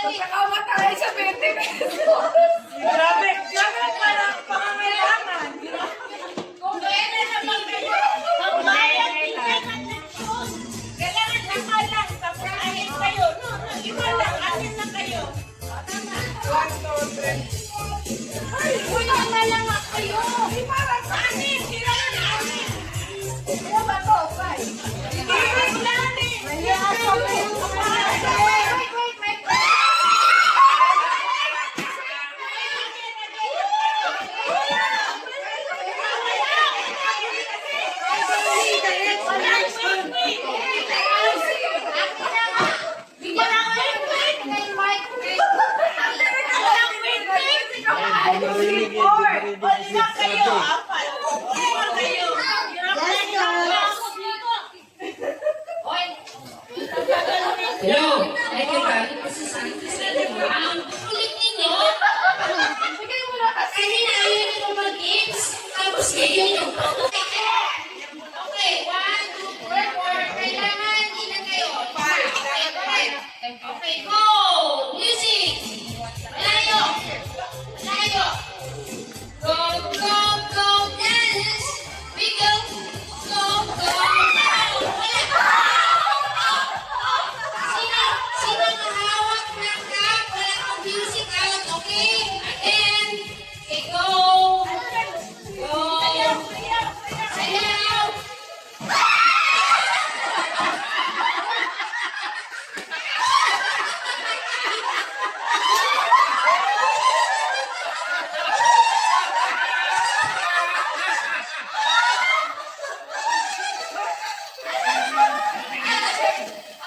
Magkakamatay sa 20 pesos. Grabe, grabe pala ang pangangailangan. Kung pwede naman kayo, magbayad kailangan nakalang, tapos ahin kayo. No, iba lang, ahin na kayo. 1, 2, 3. Ay, wala na lang kayo. Ahin, sila na ahin. Ano ba to? Hindi, wala ni. Hello, ay kayo ba? Kasi sa ang kulit ninyo. Kasi na ayaw nyo mag-games. Tapos kayo yung okay, 1, 2, 3, 4. Kailangan ilan kayo? 5. Okay, go! Music! Malayo! Malayo! Go, go, go, dance! Wiggle! Go, go, go! Sino mahawak ng cup? Wala kang music out, okay? Again! Okay, go! Go! Sayaw!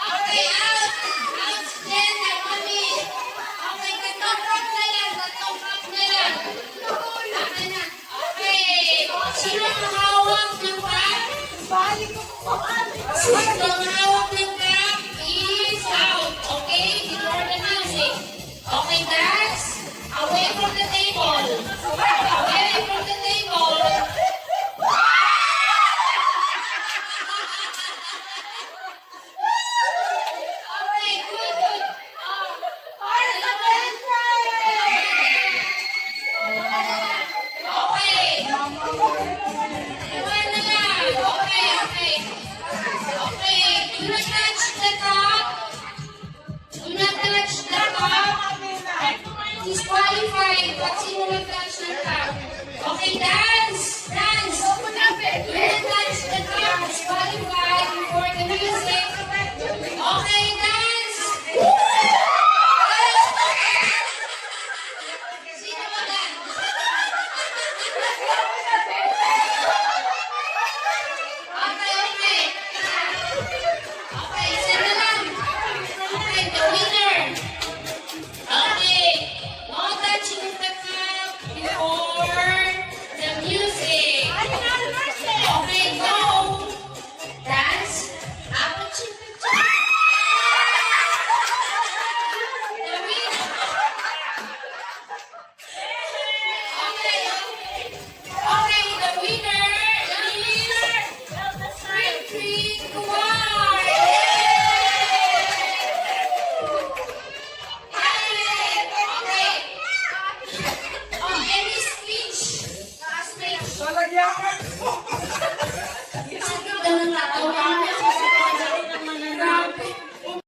Okay, out! Out! Then, kami. Okay, tatlong cup na yan. Tatlong cup na yan. Okay na. Okay. Sino ang hawak ng cup? Sino ang hawak ng cup is out. Okay? Before the music. Okay, dance. Away from the table. Away from the table. Okay, good, good. Okay. Iwan na lang. Okay, okay. Okay, do not touch the cup. Do not touch the cup. Disqualified. Pag sino nag-touch ng cup. Okay, dance. Dance. Do not touch the cup. Disqualified before the music. Okay, dance. Sino ba